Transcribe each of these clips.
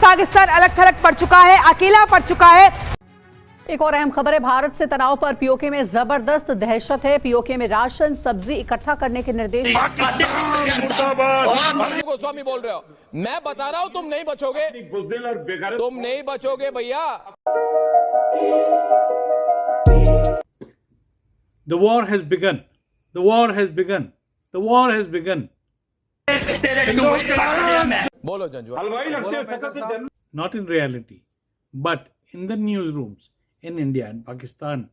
पाकिस्तान अलग थलग पड़ चुका है, अकेला पड़ चुका है। एक और अहम खबर है, भारत से तनाव पर पीओके में जबरदस्त दहशत है। पीओके में राशन सब्जी इकट्ठा करने के निर्देश। गोस्वामी बोल रहे हो, मैं बता रहा हूं तुम नहीं बचोगे, तुम नहीं बचोगे भैया। The war has begun. The war has begun. The war has begun. बोलो Janjua. Not in reality, but in the newsrooms in India and Pakistan.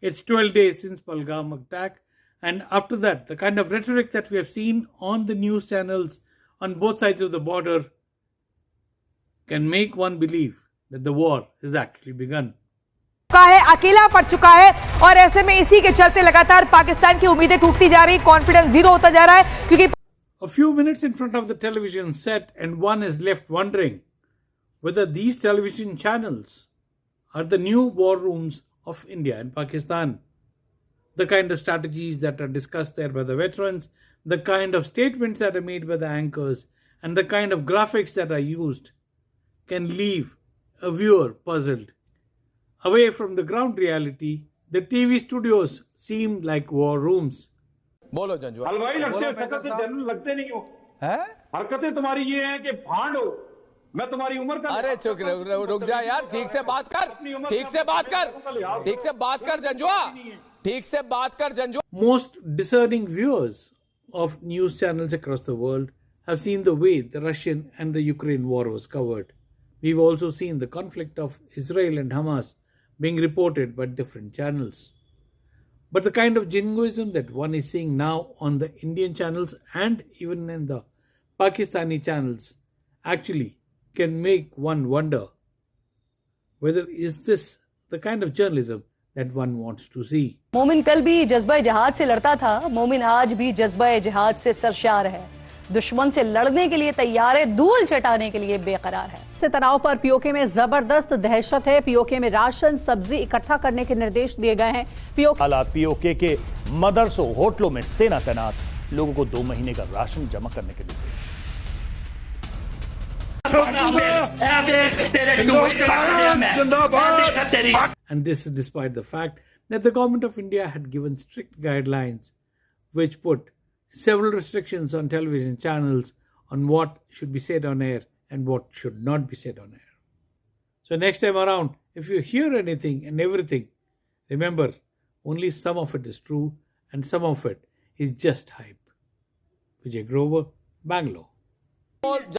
It's 12 days since Pahalgam attack, and after that, the kind of rhetoric that we have seen on the news channels on both sides of the border can make one believe that the war has actually begun. है, अकेला पड़ चुका है और ऐसे में इसी के चलते लगातार पाकिस्तान की उम्मीदें टूटती जा रही, कॉन्फिडेंस जीरो होता जा रहा है, क्योंकि A few minutes in front of the television set and one is left wondering whether these television channels are the new war rooms of India and Pakistan. The kind of strategies that are discussed there by the veterans, the kind of statements that are made by the anchors, and the kind of graphics that are used can leave a viewer puzzled. Away from the ground reality, the TV studios seem like war rooms. बोलो जंजुआ। हलवाई लगते हैं, फकत से general लगते नहीं हो। हरकतें तुम्हारी ये हैं कि भांड हो। मैं तुम्हारी उम्र का। अरे चुप रुक जा यार, ठीक से बात कर, ठीक से बात कर, ठीक से बात कर जंजुआ, ठीक से बात कर Janjua. Most discerning viewers of news channels across the world have seen the way the Russian and the Ukraine war was covered. We've also seen the conflict of Israel and Hamas being reported by different channels. But the kind of jingoism that one is seeing now on the Indian channels and even in the Pakistani channels actually can make one wonder whether is this the kind of journalism that one wants to see. मोमिन कल भी जज्बा जिहाद से लड़ता था, मोमिन आज भी जज्बा जिहाद से सरशार है। दुश्मन से लड़ने के लिए तैयार है, धूल चटाने के लिए बेकरार है। से तनाव पर पीओके में जबरदस्त दहशत है। पीओके में राशन सब्जी इकट्ठा करने के निर्देश दिए गए हैं। पीओके के मदरसों होटलों में सेना तैनात, लोगों को 2 महीने का राशन जमा करने के निर्देश। And this is despite the fact that the government of India had given strict guidelines which put several restrictions on television channels on what should be said on air and what should not be said on air. So next time around, if you hear anything and everything, remember, only some of it is true and some of it is just hype. Vijay Grover, Bangalore.